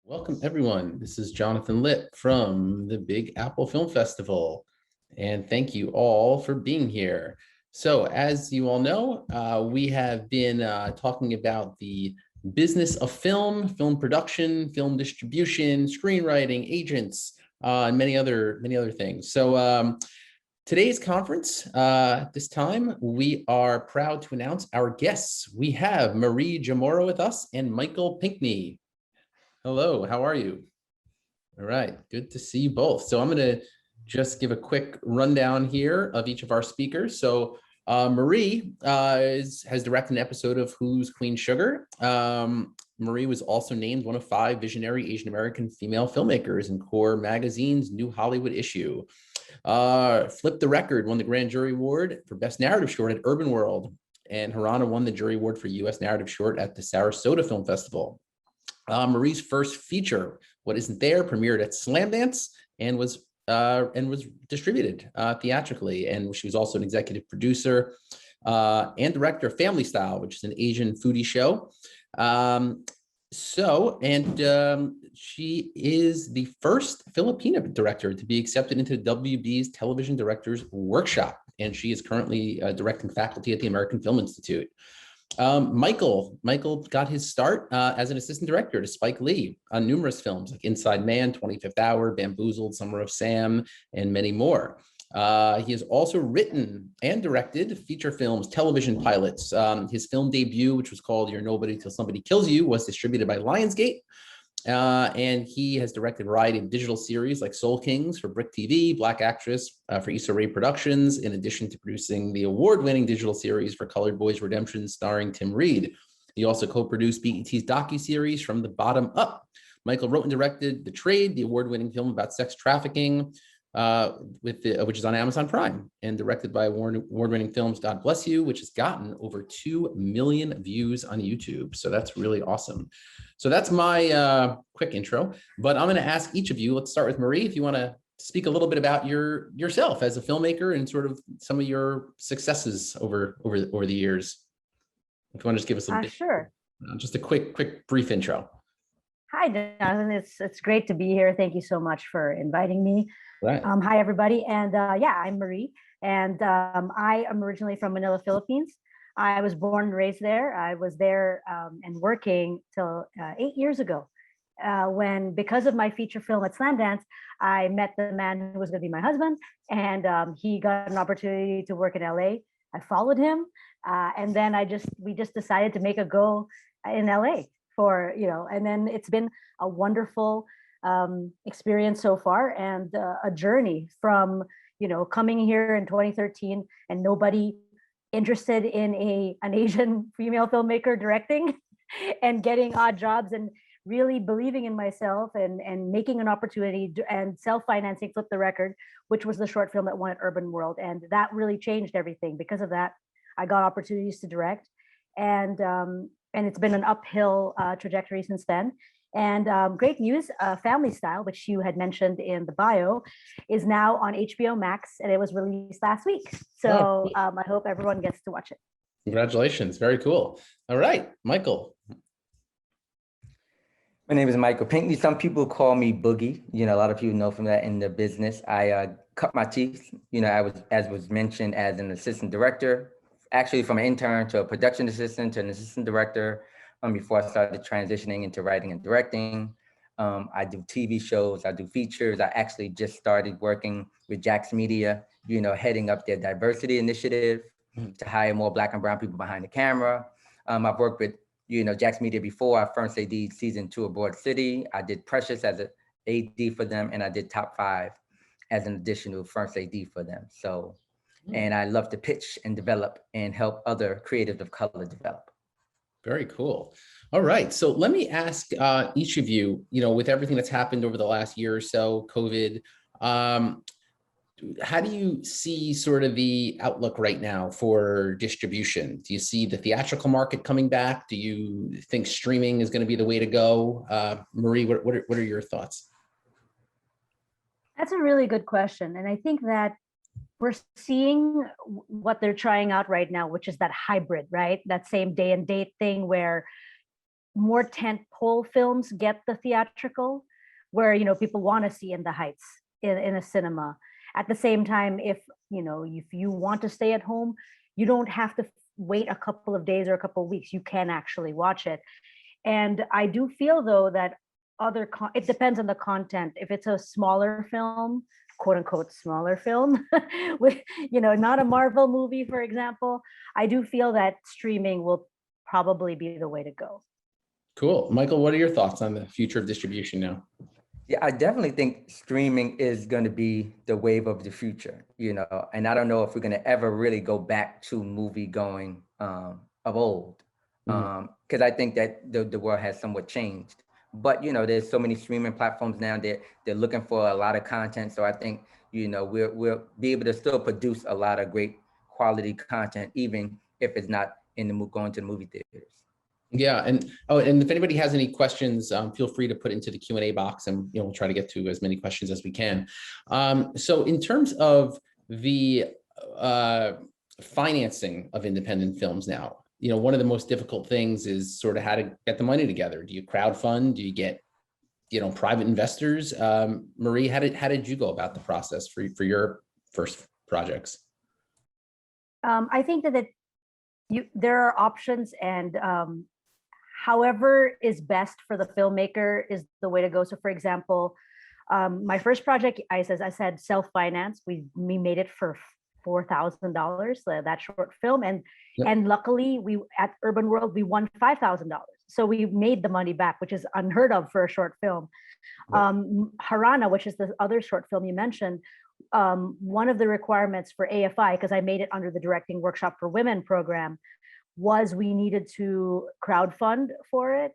Welcome, everyone. This is Jonathan Lipp from the Big Apple Film Festival, and thank you all for being here. So, as you all know, we have been talking about the business of film, film production, film distribution, screenwriting, agents, and many other things. So, today's conference, this time, we are proud to announce our guests. We have Maria Jamora with us and Michael Pinckney. Hello, how are you? All right, good to see you both. So I'm going to just give a quick rundown here of each of our speakers. So Marie has directed an episode of Who's Queen Sugar. Marie was also named one of 5 visionary Asian American female filmmakers in Core Magazine's New Hollywood issue. Flip the Record won the Grand Jury Award for Best Narrative Short at Urban World, and Harana won the Jury Award for U.S. Narrative Short at the Sarasota Film Festival. Marie's first feature, What Isn't There, premiered at Slamdance and was distributed theatrically. And she was also an executive producer and director of Family Style, which is an Asian foodie show. She is the first Filipina director to be accepted into WB's Television Directors Workshop, and she is currently directing faculty at the American Film Institute. Michael got his start as an assistant director to Spike Lee on numerous films like Inside Man, 25th Hour, Bamboozled, Summer of Sam, and many more. He has also written and directed feature films, television pilots. His film debut, which was called You're Nobody Till Somebody Kills You, was distributed by Lionsgate. And he has directed a variety of digital series like Soul Kings for Brick TV, Black Actress for Issa Rae Productions, in addition to producing the award-winning digital series for Colored Boys Redemption starring Tim Reed. He also co-produced BET's docuseries From the Bottom Up. Michael wrote and directed The Trade, the award-winning film about sex trafficking, which is on Amazon Prime, and directed by award-winning films God Bless You, which has gotten over 2 million views on YouTube. So that's really awesome. So that's my quick intro, but I'm going to ask each of you. Let's start with Marie. If you want to speak a little bit about yourself as a filmmaker and sort of some of your successes over the years. If you want to just give us sure. Just a quick brief intro. Hi, Jonathan. It's great to be here. Thank you so much for inviting me. Right. Hi, everybody. And I'm Marie, and I am originally from Manila, Philippines. I was born and raised there. I was there and working till 8 years ago, when, because of my feature film at Slamdance, I met the man who was going to be my husband, and he got an opportunity to work in LA. I followed him, and then we just decided to make a go in LA and then it's been a wonderful experience so far, and a journey from coming here in 2013 and nobody interested in an Asian female filmmaker directing and getting odd jobs and really believing in myself and making an opportunity and self-financing Flip the Record, which was the short film that won at Urban World. And that really changed everything. Because of that, I got opportunities to direct, and it's been an uphill trajectory since then. And great news, Family Style, which you had mentioned in the bio, is now on HBO Max, and it was released last week. So I hope everyone gets to watch it. Congratulations. Very cool. All right, Michael. My name is Michael Pinckney. Some people call me Boogie. A lot of people know from that in the business. I cut my teeth. I was, as was mentioned, as an assistant director, actually from an intern to a production assistant to an assistant director, before I started transitioning into writing and directing. I do TV shows, I do features. I actually just started working with Jax Media, heading up their diversity initiative to hire more Black and brown people behind the camera. I've worked with, Jax Media before. I first AD season 2 of Broad City. I did Precious as an AD for them, and I did Top 5 as an additional first AD for them. So, and I love to pitch and develop and help other creatives of color develop. Very cool. All right. So let me ask each of you, with everything that's happened over the last year or so, COVID, how do you see sort of the outlook right now for distribution? Do you see the theatrical market coming back? Do you think streaming is going to be the way to go? Marie, what are your thoughts? That's a really good question. And I think that we're seeing what they're trying out right now, which is that hybrid, right? That same day and date thing where more tent pole films get the theatrical, where, you know, people want to see In the Heights in a cinema. At the same time, if you want to stay at home, you don't have to wait a couple of days or a couple of weeks. You can actually watch it. And I do feel, though, that it depends on the content. If it's a smaller film, quote unquote smaller film, with, you know, not a Marvel movie, for example, I do feel that streaming will probably be the way to go. Cool. Michael, what are your thoughts on the future of distribution now? Yeah, I definitely think streaming is going to be the wave of the future, you know, and I don't know if we're going to ever really go back to movie going of old, because I think that the world has somewhat changed. But, you know, there's so many streaming platforms now that they're looking for a lot of content. So I think, you know, we'll be able to still produce a lot of great quality content, even if it's not going to the movie theaters. Yeah, and if anybody has any questions, feel free to put into the Q&A box, and we'll try to get to as many questions as we can. So in terms of the financing of independent films now, one of the most difficult things is sort of how to get the money together. Do you crowdfund? Do you get private investors? Marie, how did you go about the process for your first projects? I think that there are options, and however is best for the filmmaker is the way to go. So, for example, my first project, I said self-finance. We made it for $4,000, that short film, and luckily at Urban World we won $5,000. So we made the money back, which is unheard of for a short film. Harana, which is the other short film you mentioned, one of the requirements for AFI, because I made it under the Directing Workshop for Women program, was we needed to crowdfund for it.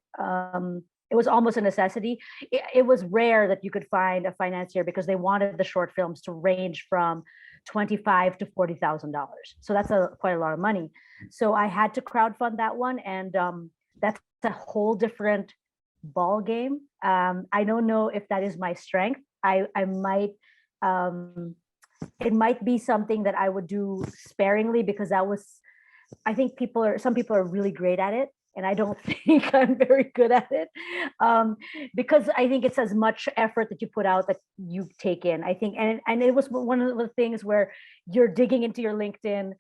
It was almost a necessity. It was rare that you could find a financier, because they wanted the short films to range from $25,000 to $40,000. So that's quite a lot of money. So I had to crowdfund that one, and that's a whole different ball game. I don't know if that is my strength. I might. It might be something that I would do sparingly, because I think some people are really great at it, and I don't think I'm very good at it, because I think it's as much effort that you put out that you take in. I think, and it was one of the things where you're digging into your LinkedIn,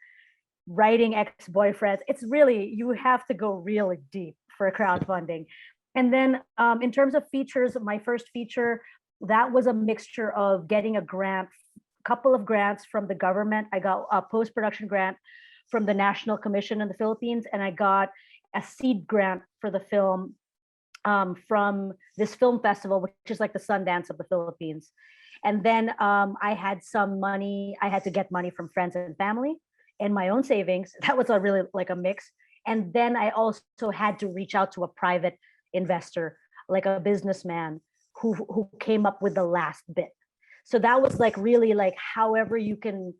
writing ex-boyfriends. It's really, you have to go really deep for crowdfunding. And then in terms of features, my first feature, that was a mixture of getting a couple of grants from the government. I got a post-production grant from the National Commission in the Philippines, and I got a seed grant for the film from this film festival, which is like the Sundance of the Philippines. And then I had some money. I had to get money from friends and family and my own savings. That was really like a mix. And then I also had to reach out to a private investor, like a businessman, who came up with the last bit. So that was like really like, however you can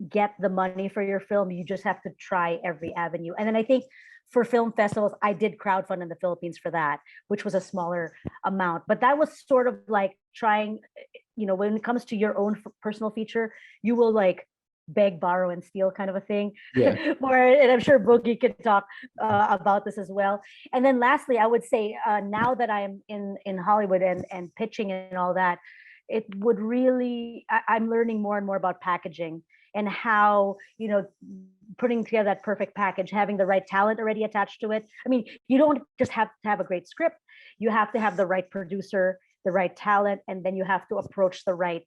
get the money for your film, you just have to try every avenue. And then I think for film festivals, I did crowdfund in the Philippines for that, which was a smaller amount. But that was sort of like trying, when it comes to your own personal feature, you will like beg, borrow, and steal kind of a thing. Yeah. And I'm sure Boogie could talk about this as well. And then lastly, I would say now that I'm in Hollywood and pitching and all that, it would really, I'm learning more and more about packaging and how, putting together that perfect package, having the right talent already attached to it. I mean, you don't just have to have a great script. You have to have the right producer, the right talent, and then you have to approach the right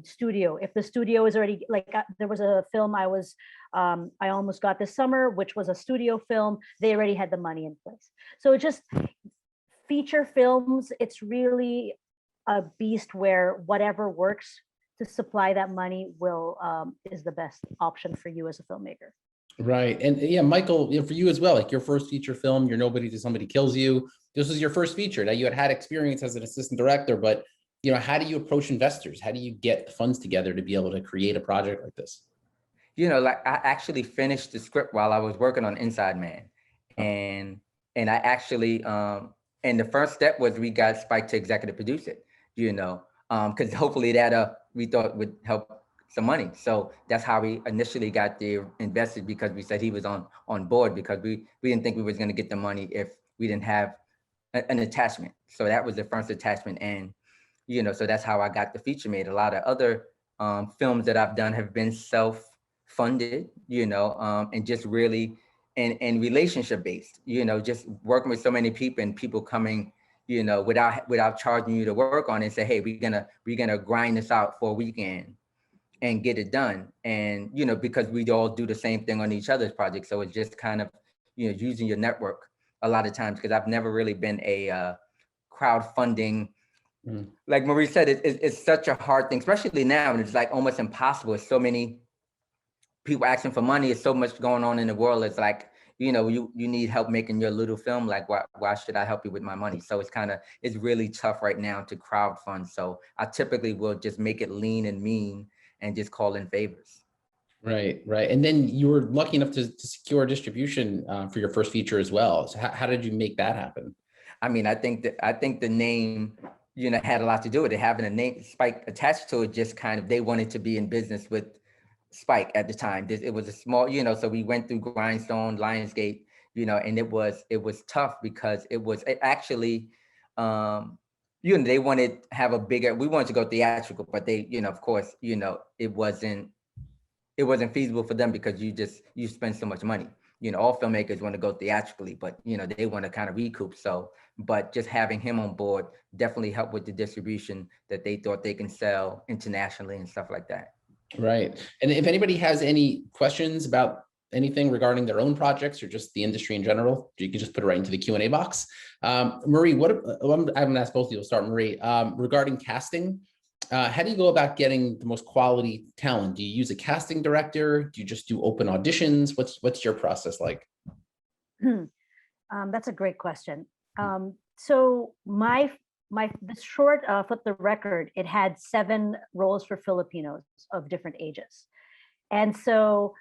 studio. If the studio is already there was a film I almost got this summer, which was a studio film. They already had the money in place. So just feature films, it's really a beast where whatever works to supply that money is the best option for you as a filmmaker. Right. And yeah, Michael, for you as well, like your first feature film, You're Nobody Till Somebody Kills You. This was your first feature. Now you had experience as an assistant director, but how do you approach investors? How do you get the funds together to be able to create a project like this? I actually finished the script while I was working on Inside Man. And I actually, and the first step was we got Spike to executive produce it, because hopefully that we thought would help some money. So that's how we initially got the investors, because we said he was on board, because we didn't think we was going to get the money if we didn't have an attachment. So that was the first attachment. And, so that's how I got the feature made. A lot of other films that I've done have been self-funded, and just really and relationship based, just working with so many people and people coming, without charging you to work on it and say, hey, we're gonna grind this out for a weekend and get it done. And, because we all do the same thing on each other's projects. So it's just kind of, using your network a lot of times, because I've never really been a crowdfunding. Like Marie said, it's such a hard thing, especially now, and it's like almost impossible. It's so many people asking for money. It's so much going on in the world. It's like, you need help making your little film. Like, why should I help you with my money? So it's really tough right now to crowdfund. So I typically will just make it lean and mean and just call in favors. Right. And then you were lucky enough to secure distribution for your first feature as well. So how did you make that happen? I mean, I think the name, had a lot to do with it. Having a name Spike attached to it, just kind of, they wanted to be in business with Spike at the time. It was a small, so we went through Grindstone, Lionsgate, and it was tough because it actually, they wanted to have a bigger, we wanted to go theatrical, but they, of course, it wasn't feasible for them because you spend so much money. All filmmakers want to go theatrically, but they want to kind of recoup. So, but just having him on board definitely helped with the distribution that they thought they can sell internationally and stuff like that. Right. And if anybody has any questions about anything regarding their own projects or just the industry in general, you can just put it right into the Q&A box. Marie, I'm going to ask both of you. We'll start, Marie. Regarding casting, how do you go about getting the most quality talent? Do you use a casting director? Do you just do open auditions? What's your process like? That's a great question. So the short, for the record, it had 7 roles for Filipinos of different ages. And so,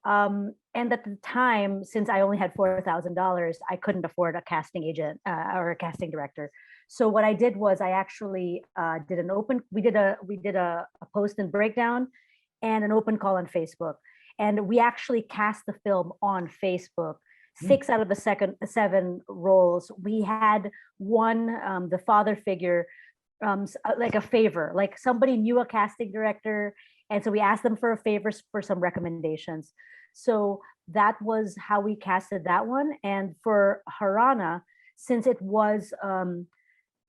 and at the time, since I only had $4,000, I couldn't afford a casting agent or a casting director. So what I did was I actually we did a post and breakdown and an open call on Facebook. And we actually cast the film on Facebook. 6 out of the 7 roles, we had one, the father figure, like a favor, like somebody knew a casting director. And so we asked them for a favor for some recommendations. So that was how we casted that one. And for Harana, since it was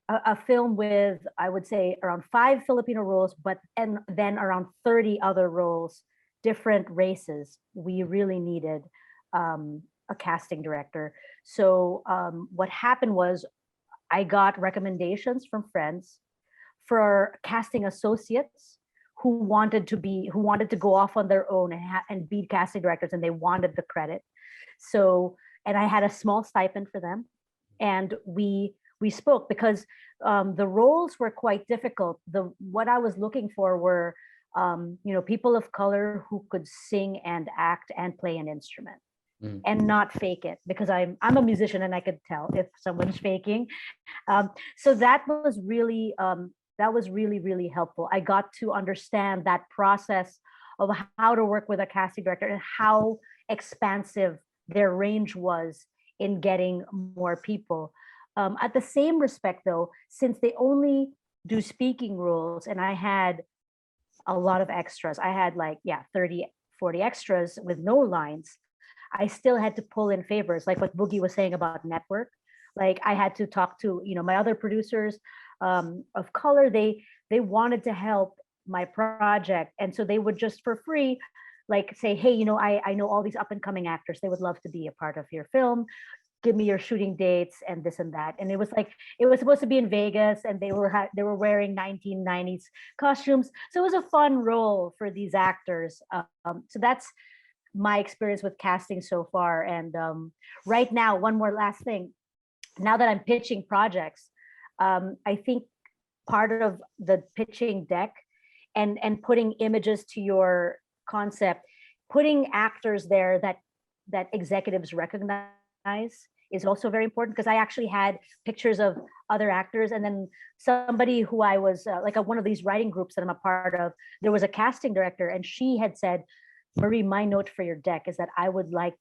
a film with, I would say, around 5 Filipino roles, and then around 30 other roles, different races, we really needed a casting director. So what happened was I got recommendations from friends for casting associates who wanted to go off on their own and be casting directors, and they wanted the credit. So, and I had a small stipend for them, and we spoke because the roles were quite difficult. What I was looking for were people of color who could sing and act and play an instrument. And not fake it, because I'm a musician and I could tell if someone's faking. So that was really really helpful. I got to understand that process of how to work with a casting director and how expansive their range was in getting more people. At the same respect, though, since they only do speaking roles, and I had a lot of extras, I had 30, 40 extras with no lines. I still had to pull in favors, like what Boogie was saying about network. Like I had to talk to, my other producers of color. They wanted to help my project. And so they would just for free, like say, hey, I know all these up and coming actors. They would love to be a part of your film. Give me your shooting dates and this and that. And it was supposed to be in Vegas, and they were wearing 1990s costumes. So it was a fun role for these actors. So that's my experience with casting so far. And right now, one more last thing. Now that I'm pitching projects, I think part of the pitching deck and putting images to your concept, putting actors there that executives recognize is also very important, because I actually had pictures of other actors, and then somebody who I was one of these writing groups that I'm a part of, there was a casting director, and she had said, Marie, my note for your deck is that I would like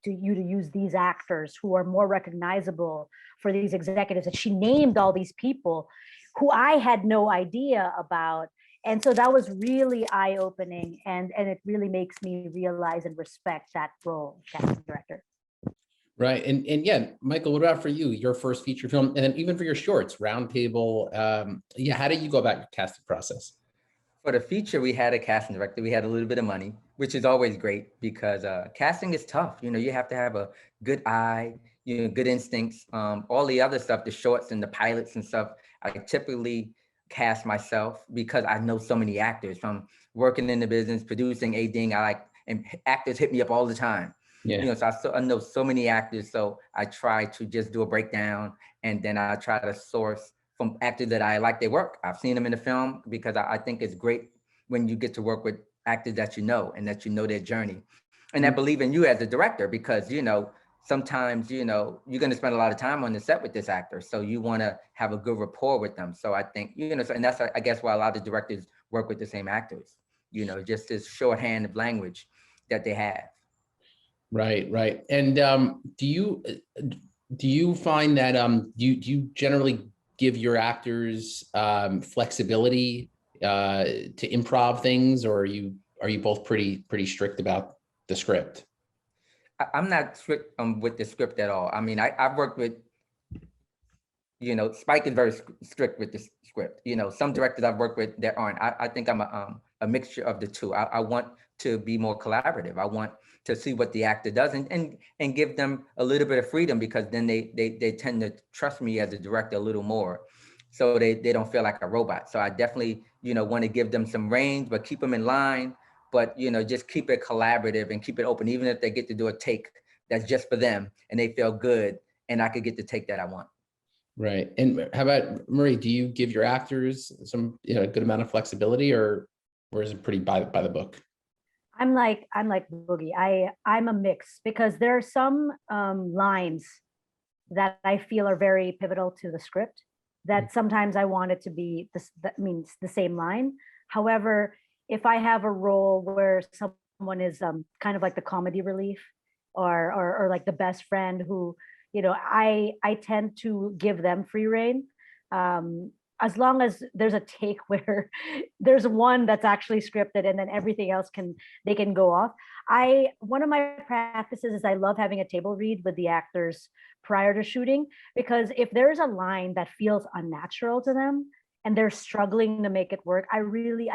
you to use these actors who are more recognizable for these executives. And she named all these people who I had no idea about. And so that was really eye-opening, and it really makes me realize and respect that role, casting director. Right. And yeah, Michael, what about for you, your first feature film, and then even for your shorts, Roundtable? Yeah, how did you go about your casting process? For the feature, we had a casting director. We had a little bit of money, which is always great because casting is tough. You know, you have to have a good eye, you know, good instincts. All the other stuff, the shorts and the pilots and stuff, I typically cast myself because I know so many actors from working in the business, producing, ADing. And actors hit me up all the time. Yeah. You know, so I know so many actors. So I try to just do a breakdown, and then I try to source from actors that I like their work. I've seen them in the film because I think it's great when you get to work with actors that you know and that you know their journey and that believe in you as a director, because, you know, sometimes, you know, you're going to spend a lot of time on the set with this actor. So you want to have a good rapport with them. So I think, you know, and that's, I guess, why a lot of directors work with the same actors, you know, just this shorthand of language that they have. Right, right. And do you find that do you generally give your actors flexibility to improv things, or are you both pretty strict about the script? I'm not strict with the script at all. I mean, I've worked with, you know, Spike is very strict with the script. You know, some directors I've worked with that aren't. I think I'm a mixture of the two. I want to be more collaborative. I want to see what the actor does and give them a little bit of freedom, because then they tend to trust me as a director a little more, so they don't feel like a robot. So I definitely, you know, want to give them some range, but keep them in line. But, you know, just keep it collaborative and keep it open, even if they get to do a take that's just for them and they feel good, and I could get the take that I want. Right. And how about Marie? Do you give your actors some, you know, a good amount of flexibility, or is it pretty by the book? I'm like Boogie. I'm a mix, because there are some lines that I feel are very pivotal to the script that sometimes I want it to be this, that means the same line. However, if I have a role where someone is kind of like the comedy relief, or like the best friend who, you know, I tend to give them free rein. As long as there's a take where there's one that's actually scripted and then everything else they can go off. One of my practices is I love having a table read with the actors prior to shooting, because if there's a line that feels unnatural to them and they're struggling to make it work, I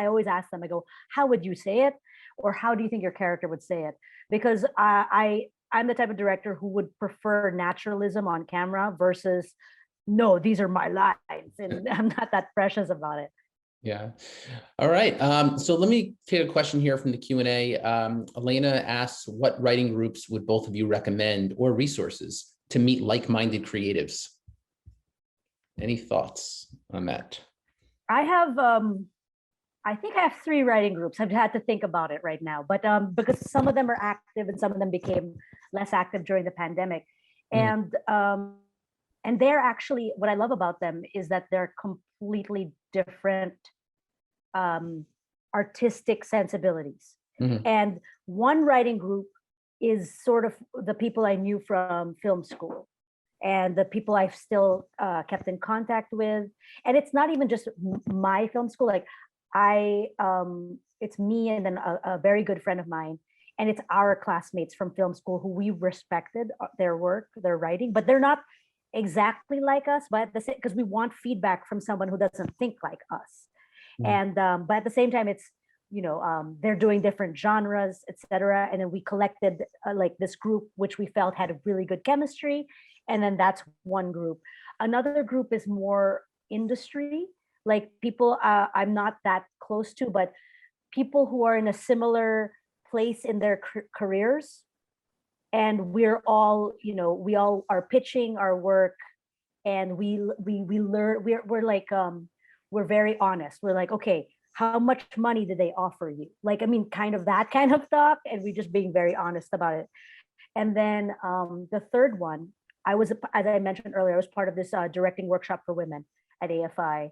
always ask them, I go, how would you say it? Or how do you think your character would say it? Because I'm the type of director who would prefer naturalism on camera versus, no, these are my lines, and I'm not that precious about it. Yeah. All right. So let me take a question here from the Q&A. Elena asks, what writing groups would both of you recommend, or resources, to meet like-minded creatives? Any thoughts on that? I think I have 3 writing groups. I've had to think about it right now, but because some of them are active and some of them became less active during the pandemic. And they're actually, what I love about them is that they're completely different artistic sensibilities. And one writing group is sort of the people I knew from film school, and the people I've still kept in contact with. And it's not even just my film school. Like it's me and then a very good friend of mine, and it's our classmates from film school who we respected their work, their writing, but they're not exactly like us, but because we want feedback from someone who doesn't think like us. And but at the same time, it's, you know, they're doing different genres, etc. And then we collected like this group which we felt had a really good chemistry, and then that's one group. Another group is more industry, like people I'm not that close to, but people who are in a similar place in their careers. And we're all, you know, we all are pitching our work, and we learn, we're like, we're very honest. We're like, okay, how much money did they offer you? Like, I mean, kind of that kind of talk, and we just being very honest about it. And then the third one, as I mentioned earlier, I was part of this directing workshop for women at AFI,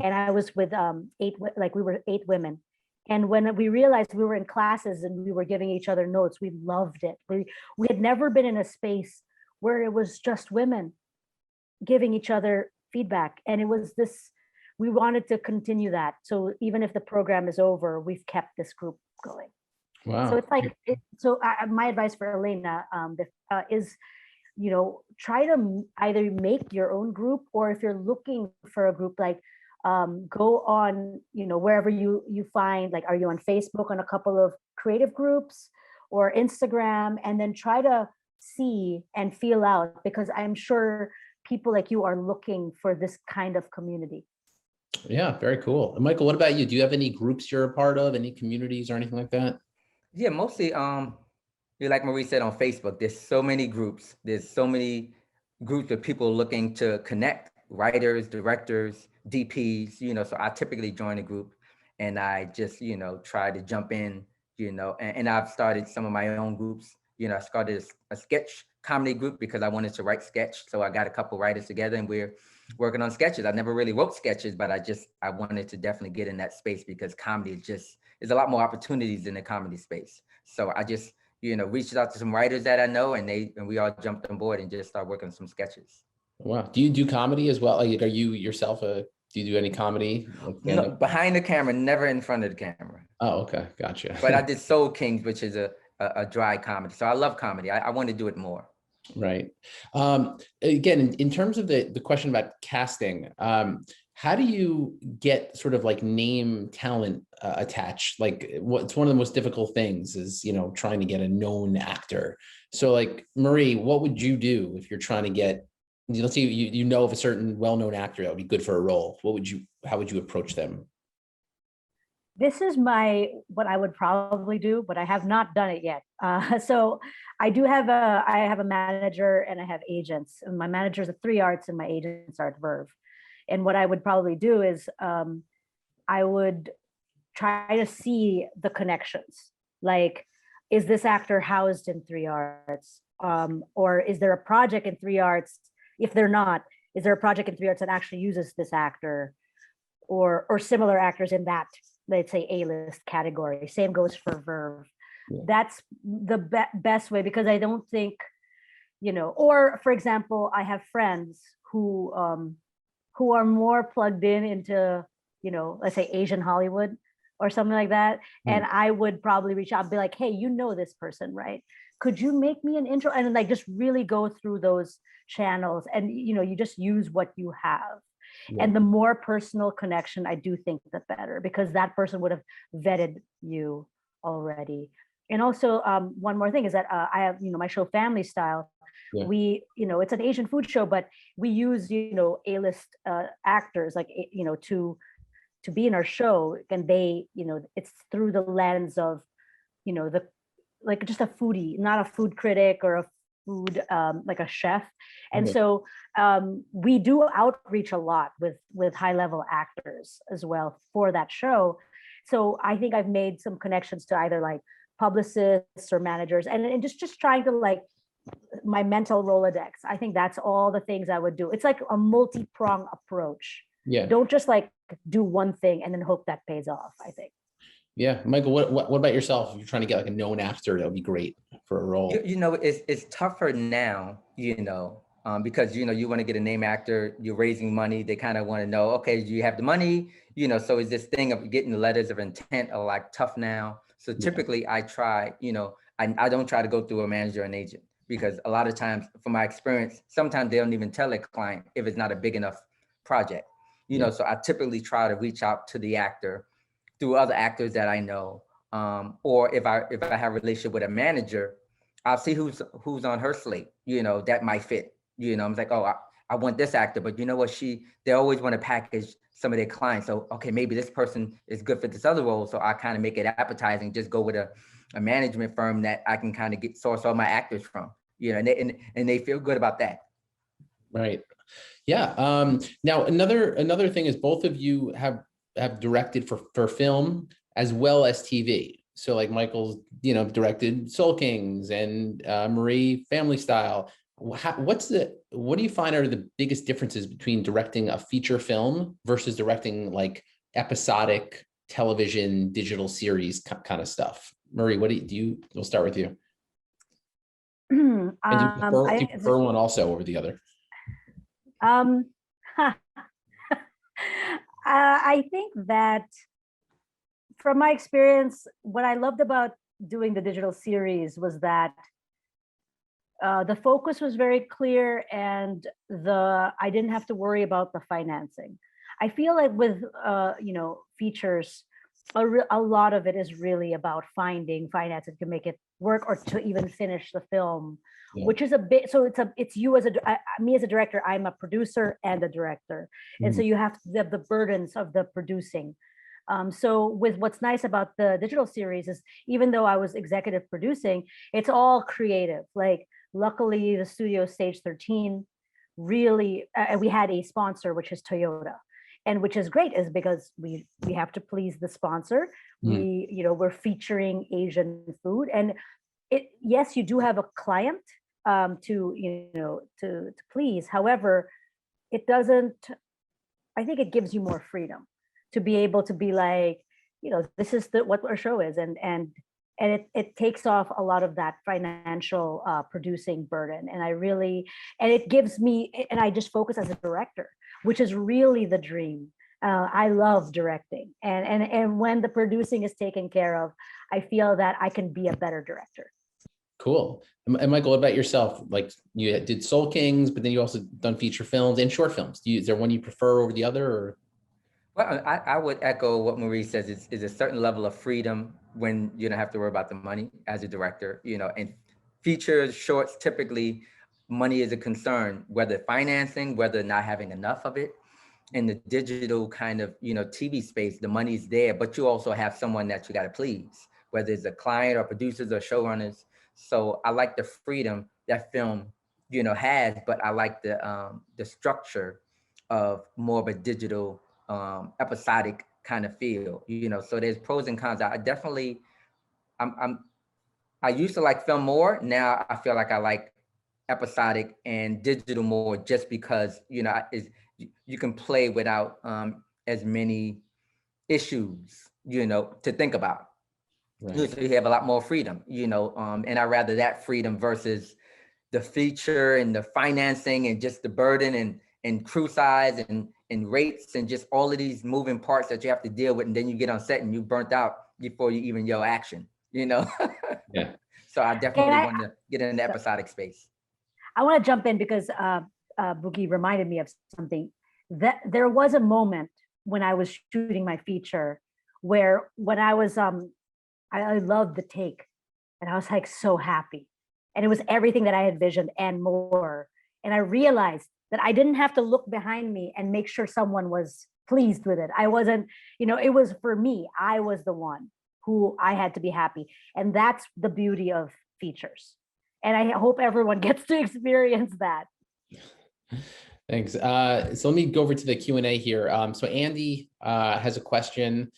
and I was with we were 8 women, And when we realized we were in classes and we were giving each other notes, we loved it. We had never been in a space where it was just women giving each other feedback. And it was this, we wanted to continue that. So even if the program is over, we've kept this group going. Wow. So it's like, my advice for Elena is, try to either make your own group, or if you're looking for a group, like go on, wherever you find, like, are you on Facebook on a couple of creative groups or Instagram, and then try to see and feel out, because I'm sure people like you are looking for this kind of community. Yeah, very cool. And Michael, what about you? Do you have any groups you're a part of, any communities or anything like that? Yeah, mostly, like Marie said, on Facebook, there's so many groups. There's so many groups of people looking to connect, writers, directors, DPs, so I typically join a group and I just, try to jump in, and I've started some of my own groups. I started a sketch comedy group because I wanted to write sketch. So I got a couple writers together and we're working on sketches. I never really wrote sketches, but I wanted to definitely get in that space because comedy is a lot more opportunities in the comedy space. So I just, reached out to some writers that I know, and we all jumped on board and just started working on some sketches. Wow. Do you do comedy as well? Like, are you yourself do you do any comedy? No, behind the camera, never in front of the camera. Oh, okay. Gotcha. But I did Soul Kings, which is a dry comedy. So I love comedy. I want to do it more. Right. Again, in terms of the question about casting, how do you get sort of like name talent attached? Like, what's one of the most difficult things is, trying to get a known actor. So like, Marie, what would you do if you're trying to get, let's say you know of a certain well-known actor that would be good for a role? How would you approach them? This is what I would probably do, but I have not done it yet. So I have a manager and I have agents. And my manager's at 3 Arts and my agents are at Verve. And what I would probably do is I would try to see the connections. Like, is this actor housed in 3 Arts? Or is there a project in 3 Arts? If they're not, is there a project in 3 Arts that actually uses this actor or similar actors in that, let's say, A-list category? Same goes for Verve. Yeah. That's the best way, because I don't think, or for example, I have friends who are more plugged into, let's say Asian Hollywood or something like that. And I would probably reach out and be like, hey, this person, right? Could you make me an intro? And like, just really go through those channels and, you just use what you have. Yeah. And the more personal connection, I do think the better, because that person would have vetted you already. And also, one more thing is that I have, my show Family Style. Yeah. We, it's an Asian food show, but we use, A-list actors, like, to be in our show. And they, it's through the lens of, like just a foodie, not a food critic or a food, like a chef. And so we do outreach a lot with high level actors as well for that show. So I think I've made some connections to either like publicists or managers, and just trying to like my mental Rolodex. I think that's all the things I would do. It's like a multi-prong approach. Yeah. Don't just like do one thing and then hope that pays off, I think. Yeah. Michael, what about yourself? If you're trying to get like a known actor, that would be great for a role. It's tougher now, because, you want to get a name actor, you're raising money. They kind of want to know, okay, do you have the money? So is this thing of getting the letters of intent are like tough now. So typically I try, I don't try to go through a manager or an agent, because a lot of times from my experience, sometimes they don't even tell a client if it's not a big enough project, so I typically try to reach out to the actor through other actors that I know. Or if I have a relationship with a manager, I'll see who's on her slate, that might fit. I'm like, oh, I want this actor, but you know what? They always want to package some of their clients. So, okay, maybe this person is good for this other role. So I kind of make it appetizing, just go with a management firm that I can kind of source all my actors from, and they feel good about that. Right. Yeah. Now, another thing is both of you have directed for film as well as TV. So like Michael's, directed Soul Kings, and Marie Family Style. What do you find are the biggest differences between directing a feature film versus directing like episodic television, digital series kind of stuff? Marie, what do you, we'll start with you. And do you prefer one also over the other? I think that from my experience, what I loved about doing the digital series was that the focus was very clear, and I didn't have to worry about the financing. I feel like with features, a lot of it is really about finding finances to make it work or to even finish the film, which is a bit, so it's you as me as a director, I'm a producer and a director. And so you have the burdens of the producing. So with what's nice about the digital series is, even though I was executive producing, it's all creative. Like, luckily the studio Stage 13 really, we had a sponsor, which is Toyota. And which is great, is because we have to please the sponsor. We're featuring Asian food, and yes, you do have a client to please. However, it doesn't. I think it gives you more freedom to be able to be like, this is what our show is, and it takes off a lot of that financial producing burden. And it gives me, and I just focus as a director, which is really the dream. I love directing, and when the producing is taken care of, I feel that I can be a better director. Cool. And Michael, what about yourself? Like, you did Soul Kings, but then you also done feature films and short films. Is there one you prefer over the other? Or? Well, I would echo what Marie says. Is a certain level of freedom when you don't have to worry about the money as a director, and features, shorts, typically money is a concern, whether financing, whether not having enough of it. In the digital kind of, TV space, the money's there, but you also have someone that you got to please, whether it's a client or producers or showrunners. So I like the freedom that film, has, but I like the structure of more of a digital episodic kind of feel, so there's pros and cons. I used to like film more. Now I feel like I like episodic and digital more, just because, you can play without as many issues, to think about. Right. So you have a lot more freedom, and I rather that freedom versus the feature and the financing and just the burden and crew size and rates and just all of these moving parts that you have to deal with. And then you get on set and you burnt out before you even yell action, Yeah. So I definitely want to get in the episodic space. I want to jump in because Boogie reminded me of something. That there was a moment when I was shooting my feature where, when I was I loved the take, and I was like so happy, and it was everything that I had visioned and more. And I realized that I didn't have to look behind me and make sure someone was pleased with it. I wasn't, it was for me. I was the one who I had to be happy, and that's the beauty of features. And I hope everyone gets to experience that. Thanks. So let me go over to the Q&A here. So Andy has a question.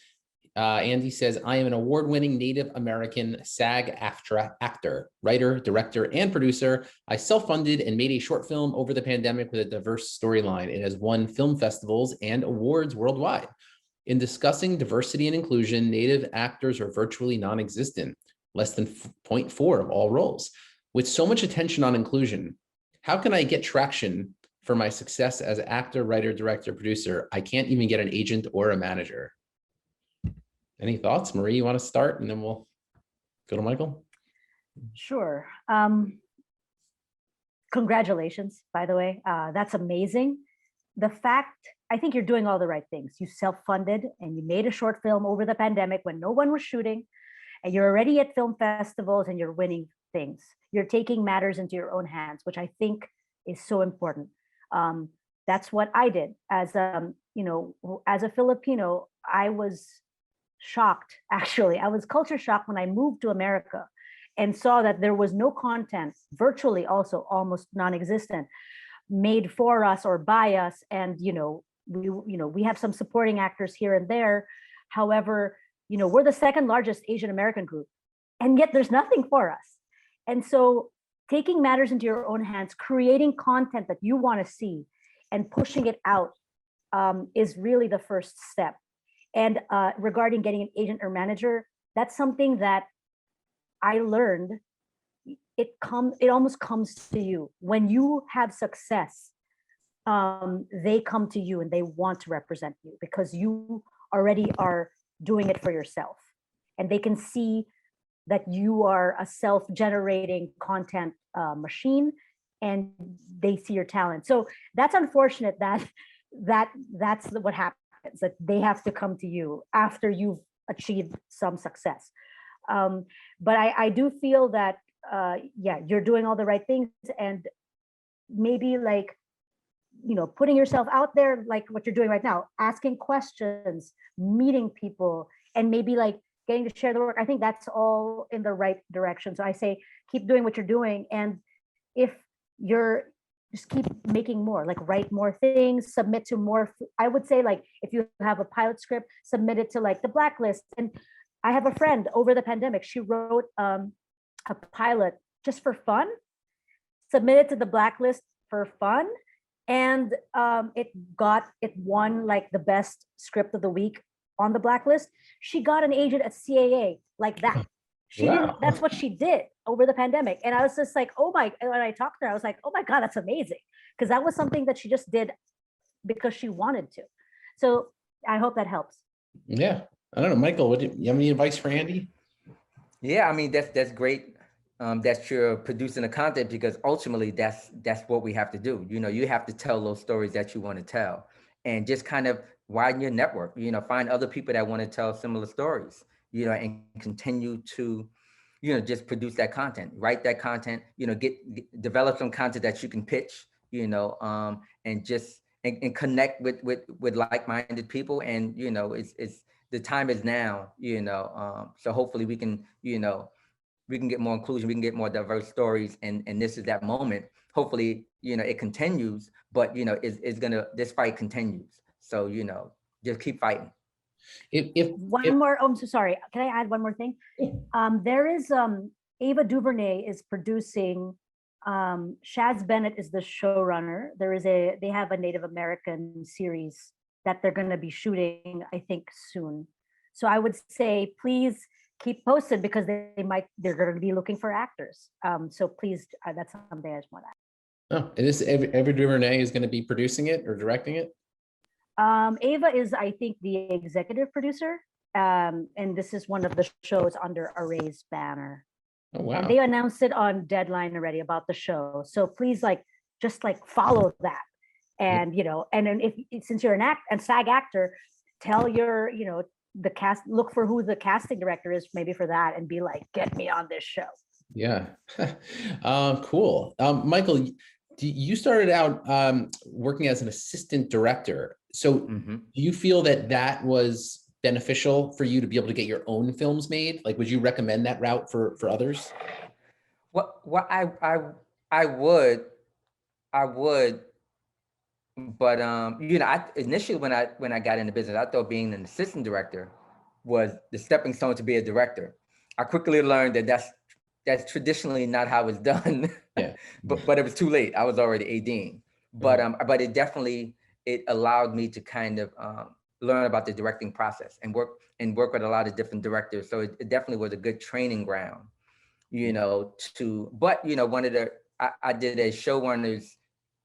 Andy says, I am an award-winning Native American SAG-AFTRA actor, writer, director, and producer. I self-funded and made a short film over the pandemic with a diverse storyline. It has won film festivals and awards worldwide. In discussing diversity and inclusion, Native actors are virtually non-existent, less than 0.4 of all roles. With so much attention on inclusion, how can I get traction for my success as an actor, writer, director, producer? I can't even get an agent or a manager. Any thoughts? Marie, you want to start, and then we'll go to Michael? Sure. Congratulations, by the way. That's amazing. I think you're doing all the right things. You self-funded and you made a short film over the pandemic when no one was shooting, and you're already at film festivals and you're winning things. You're taking matters into your own hands, which I think is so important. That's what I did as a Filipino. I was shocked, actually. I was culture shocked when I moved to America and saw that there was no content, virtually also almost non-existent, made for us or by us. And we have some supporting actors here and there. However, we're the second largest Asian American group, and yet there's nothing for us. And so taking matters into your own hands, creating content that you want to see and pushing it out is really the first step. And regarding getting an agent or manager, that's something that I learned. It almost comes to you when you have success. They come to you and they want to represent you because you already are doing it for yourself, and they can see that you are a self-generating content machine, and they see your talent. So that's unfortunate that's what happens, that they have to come to you after you've achieved some success. But I do feel that yeah, you're doing all the right things, and maybe like, putting yourself out there, like what you're doing right now, asking questions, meeting people, and maybe like getting to share the work. I think that's all in the right direction. So I say, keep doing what you're doing. And if you're just keep making more, like write more things, submit to more. I would say, like, if you have a pilot script, submit it to like the Blacklist. And I have a friend over the pandemic, she wrote a pilot just for fun, submitted to the Blacklist for fun. And it won like the best script of the week on the Blacklist. She got an agent at CAA like that. That's what she did over the pandemic. And I was just like, oh my, when I talked to her, I was like, oh my God, that's amazing. Because that was something that she just did because she wanted to. So I hope that helps. Yeah. I don't know, Michael, you have any advice for Andy? Yeah, I mean, that's great. That you're producing the content, because ultimately that's what we have to do. You have to tell those stories that you want to tell, and just kind of widen your network, find other people that want to tell similar stories, and continue to, just produce that content, write that content, develop some content that you can pitch, and just and connect with like-minded people. And, it's the time is now, so hopefully we can, we can get more inclusion, we can get more diverse stories, and this is that moment. Hopefully, it continues, but this fight continues. So, just keep fighting. More, I'm so sorry. Can I add one more thing? There is Ava DuVernay is producing. Shaz Bennett is the showrunner. They have a Native American series that they're going to be shooting, I think, soon. So I would say, please keep posted, because they're going to be looking for actors. So please, that's something I just want to add. Oh, and this Ava DuVernay is going to be producing it or directing it? Ava is, I think, the executive producer. And this is one of the shows under Array's banner. Oh, wow. And they announced it on Deadline already about the show. So please, just follow that. And, and then since you're an SAG actor, tell your, the cast, look for who the casting director is, maybe for that, and be like, get me on this show. Yeah. Cool. Michael, you started out working as an assistant director. So do you feel that was beneficial for you to be able to get your own films made? Like, would you recommend that route for others? Well, I would, but I initially, when I got into business, I thought being an assistant director was the stepping stone to be a director. I quickly learned that that's traditionally not how it's done. Yeah. but it was too late. I was already ADing. But it definitely, it allowed me to kind of learn about the directing process and work with a lot of different directors. So it definitely was a good training ground, I did a showrunners.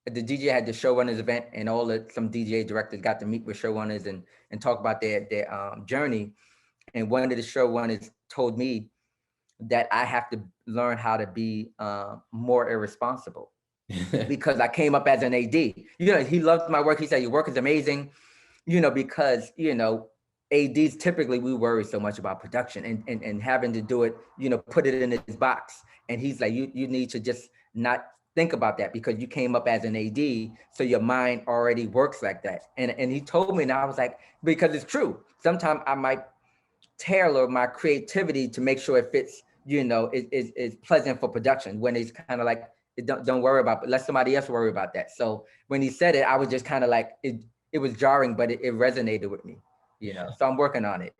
The DJ had the showrunners event, and some DJ directors got to meet with showrunners and talk about their journey. And one of the showrunners told me that I have to learn how to be more irresponsible because I came up as an AD. He loved my work. He said, your work is amazing, because, ADs, typically we worry so much about production and having to do it, put it in his box. And he's like, you need to just not think about that, because you came up as an AD, so your mind already works like that. And he told me, and I was like, because it's true. Sometimes I might tailor my creativity to make sure it fits, is pleasant for production, when it's kind of like, don't worry about it, let somebody else worry about that. So when he said it, I was just kind of like, it was jarring, but it resonated with me, so I'm working on it.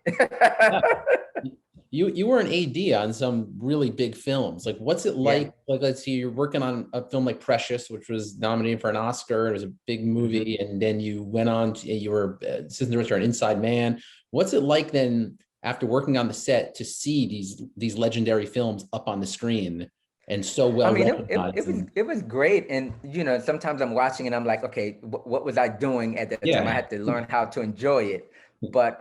You were an AD on some really big films. Like, what's it like? Yeah. Like, let's see, you're working on a film like Precious, which was nominated for an Oscar. It was a big movie, and then you went on to, you were assistant director on Inside Man. What's it like then, after working on the set, to see these legendary films up on the screen and so I well mean, recognized? it was great. And, you know, sometimes I'm watching and I'm like, okay, what was I doing at that time? I Yeah, had to learn how to enjoy it. But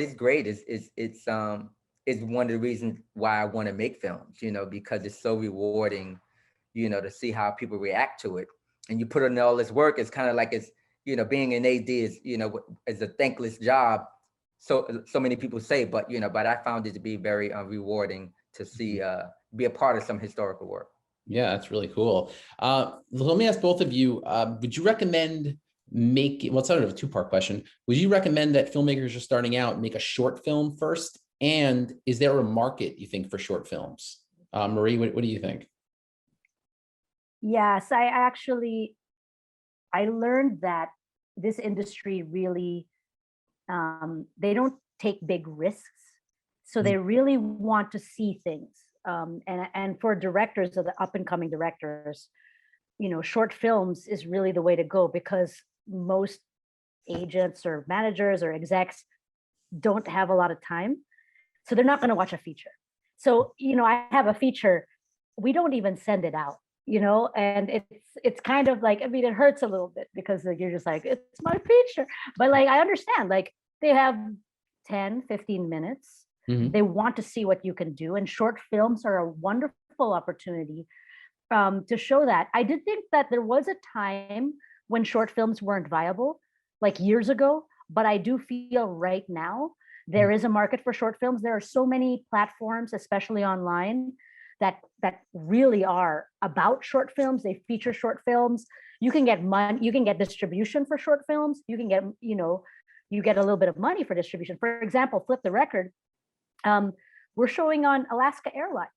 it's great. It's one of the reasons why I want to make films, you know, because it's so rewarding, you know, to see how people react to it. And you put in all this work, it's kind of like it's, you know, being an AD is, you know, is a thankless job. So many people say, but, you know, but I found it to be very rewarding to see, be a part of some historical work. yeah, that's really cool. Let me ask both of you, would you recommend making, well, it's sort of a two-part question. Would you recommend that filmmakers are starting out make a short film first? And is there a market, you think, for short films? Marie, what do you think? Yes, I learned that this industry really, they don't take big risks. So they really want to see things. And for directors or the up and coming directors, you know, short films is really the way to go, because most agents or managers or execs don't have a lot of time. So they're not going to watch a feature. So, you know, I have a feature, we don't even send it out, you know, and it's kind of like, I mean, it hurts a little bit because like, you're just like, it's my feature. But like, I understand, like they have 10, 15 minutes. They want to see what you can do. And short films are a wonderful opportunity to show that. I did think that there was a time when short films weren't viable, like years ago, but I do feel right now there is a market for short films. There are so many platforms, especially online, that really are about short films. They feature short films. You can get money, you can get distribution for short films. You can get, you know, you get a little bit of money for distribution. For example, Flip the Record. We're showing on Alaska Airlines,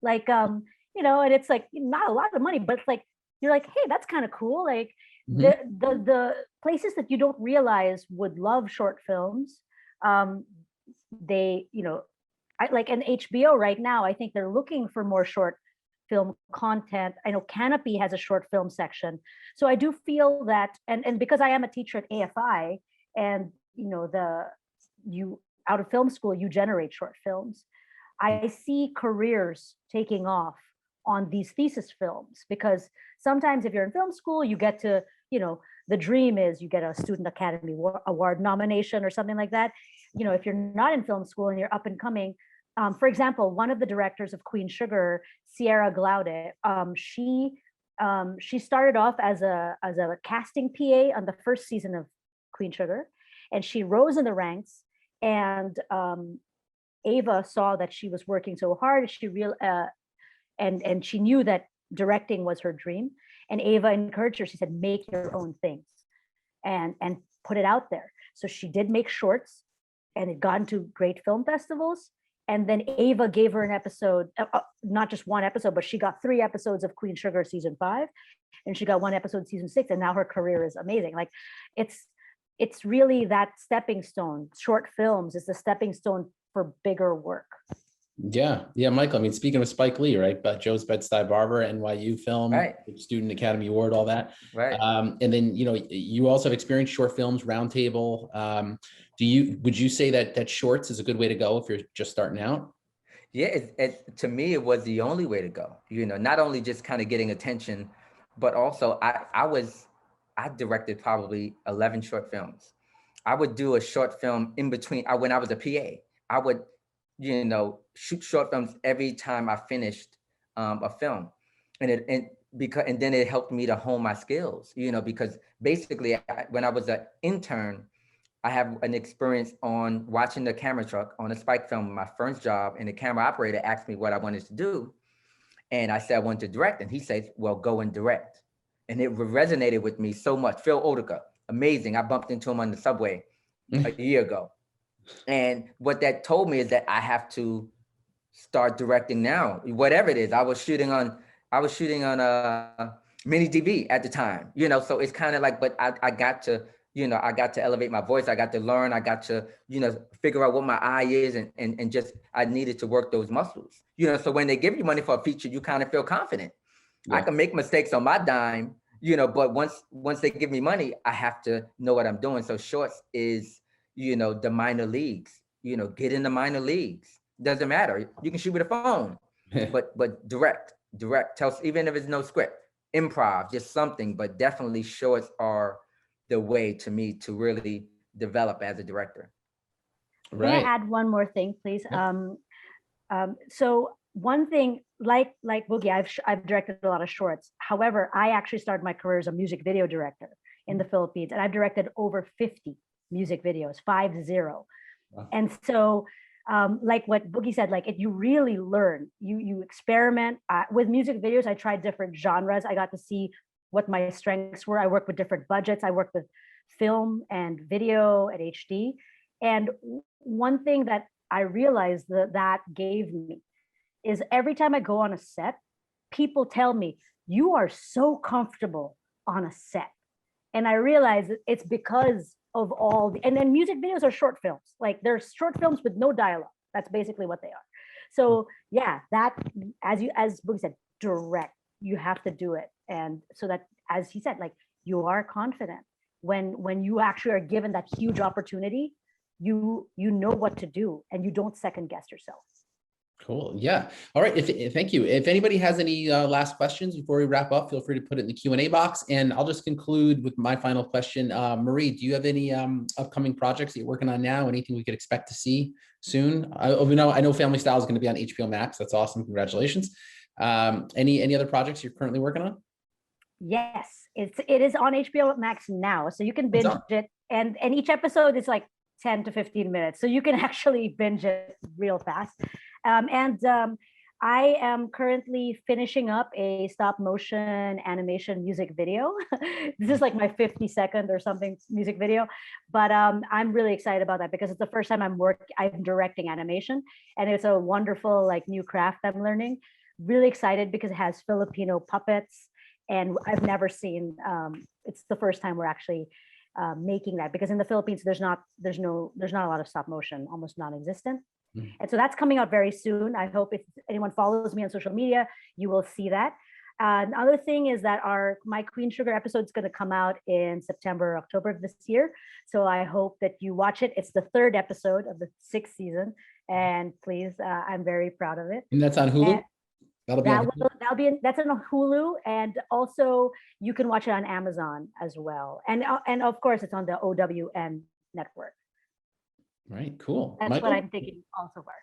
like, you know, and it's like not a lot of money, but it's like, you're like, hey, that's kind of cool. Like the places that you don't realize would love short films. They, you know, like an HBO right now, I think they're looking for more short film content. I know Canopy has a short film section. So I do feel that, and because I am a teacher at AFI, and, you know, out of film school, you generate short films. I see careers taking off on these thesis films, because sometimes if you're in film school, you get to, you know, the dream is you get a Student Academy Award nomination or something like that. You know, if you're not in film school and you're up and coming, for example, one of the directors of Queen Sugar, Sierra Glaude, she started off as a casting PA on the first season of Queen Sugar, and she rose in the ranks. And Ava saw that she was working so hard. And she knew that directing was her dream. And Ava encouraged her. She said, "Make your own things, and put it out there." So she did make shorts, and it got into great film festivals. And then Ava gave her an episode, not just one episode, but she got 3 episodes of Queen Sugar season 5, and she got 1 episode season 6, and now her career is amazing. Like it's really that stepping stone. Short films is the stepping stone for bigger work. Yeah, Michael. I mean, speaking of Spike Lee, right? But Joe's Bed-Stuy Barber, NYU film, Right. Student Academy Award, all that. Right. And then, you know, you also have experienced short films, Roundtable. Would you say that shorts is a good way to go if you're just starting out? Yeah, to me, it was the only way to go. You know, not only just kind of getting attention, but also I directed probably 11 short films. I would do a short film in between. When I was a PA, I would, you know, shoot short films every time I finished a film, and then it helped me to hone my skills. You know, because basically, when I was an intern, I have an experience on watching the camera truck on a Spike film, my first job, and the camera operator asked me what I wanted to do. And I said, I want to direct. And he says, well, go and direct. And it resonated with me so much. Phil Oduka, amazing. I bumped into him on the subway a year ago. And what that told me is that I have to start directing now, whatever it is. I was shooting on a mini DV at the time, you know, so it's kind of like, but I got to I got to elevate my voice. I got to learn. I got to, figure out what my eye is, and just, I needed to work those muscles. So when they give you money for a feature, you kind of feel confident. Yeah. I can make mistakes on my dime, but once they give me money, I have to know what I'm doing. So shorts is, the minor leagues. Get in the minor leagues. Doesn't matter. You can shoot with a phone, but direct. Tell, even if it's no script, improv, just something. But definitely shorts are the way to me to really develop as a director. Can I add one more thing, please? Yeah. So one thing, like Boogie, I've directed a lot of shorts. However, I actually started my career as a music video director in the Philippines, and I've directed over 50 music videos, 50. Wow. And so, like what Boogie said, like you really learn, you experiment with music videos. I tried different genres. I got to see what my strengths were. I worked with different budgets. I worked with film and video at HD. And one thing that I realized that gave me is every time I go on a set, people tell me, you are so comfortable on a set. And I realize it's because of all the, and then music videos are short films. Like they're short films with no dialogue. That's basically what they are. So yeah, that, as Boogie said, direct, you have to do it. And so that, as he said, like you are confident when you actually are given that huge opportunity, you know what to do and you don't second guess yourself. Cool. Yeah. All right. Thank you. If anybody has any last questions before we wrap up, feel free to put it in the Q&A box. And I'll just conclude with my final question. Marie, do you have any upcoming projects that you're working on now? Anything we could expect to see soon? I know Family Style is going to be on HBO Max. That's awesome. Congratulations. Any other projects you're currently working on? Yes, it is on HBO Max now, so you can binge it. And each episode is like 10 to 15 minutes, so you can actually binge it real fast. I am currently finishing up a stop motion animation music video. This is like my 50-second or something music video, but I'm really excited about that because it's the first time I'm directing animation, and it's a wonderful like new craft I'm learning. Really excited because it has Filipino puppets, and I've never seen. It's the first time we're actually making that, because in the Philippines there's not a lot of stop motion, almost non-existent. And so that's coming out very soon. I hope if anyone follows me on social media, you will see that. Another thing is that my Queen Sugar episode is going to come out in September, October of this year. So I hope that you watch it. It's the 3rd episode of the 6th season, and please, I'm very proud of it. And that's on Hulu. That's on Hulu, and also you can watch it on Amazon as well. And of course, it's on the OWN network. Right, cool. That's Michael? What I'm thinking also far.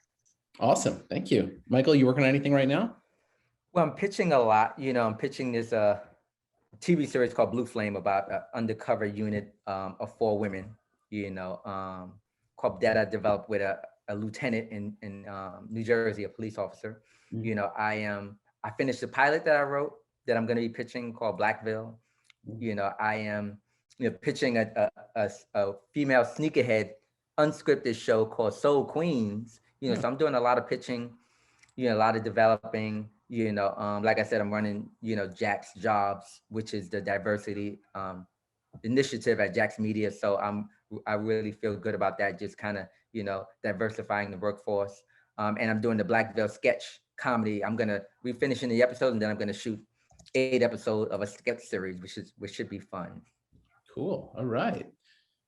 Awesome, thank you. Michael, you working on anything right now? Well, I'm pitching a lot. I'm pitching this TV series called Blue Flame about an undercover unit of 4 women, that I developed with a lieutenant in New Jersey, a police officer. I finished the pilot that I wrote that I'm going to be pitching called Blackville. I am pitching a female sneakerhead unscripted show called Soul Queens. So I'm doing a lot of pitching, a lot of developing. Like I said, I'm running Jack's Jobs, which is the diversity initiative at Jack's Media. So I really feel good about that, just kind of diversifying the workforce. And I'm doing the Blackville sketch comedy. We're finishing the episode, and then I'm gonna shoot 8 episodes of a sketch series, which should be fun. Cool. All right.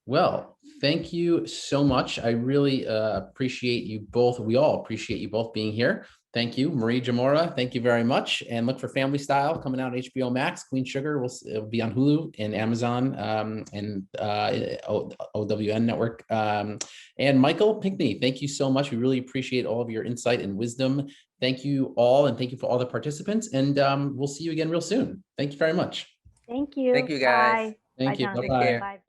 Well, thank you so much. I really appreciate you both. We all appreciate you both being here. Thank you, Maria Jamora. Thank you very much. And look for Family Style coming out on HBO Max. Queen Sugar will be on Hulu and Amazon and OWN network. And Michael Pinckney, thank you so much. We really appreciate all of your insight and wisdom. Thank you all, and thank you for all the participants. And we'll see you again real soon. Thank you very much. Thank you. Thank you, guys. Bye. Thank you. Bye. Bye-bye. Bye.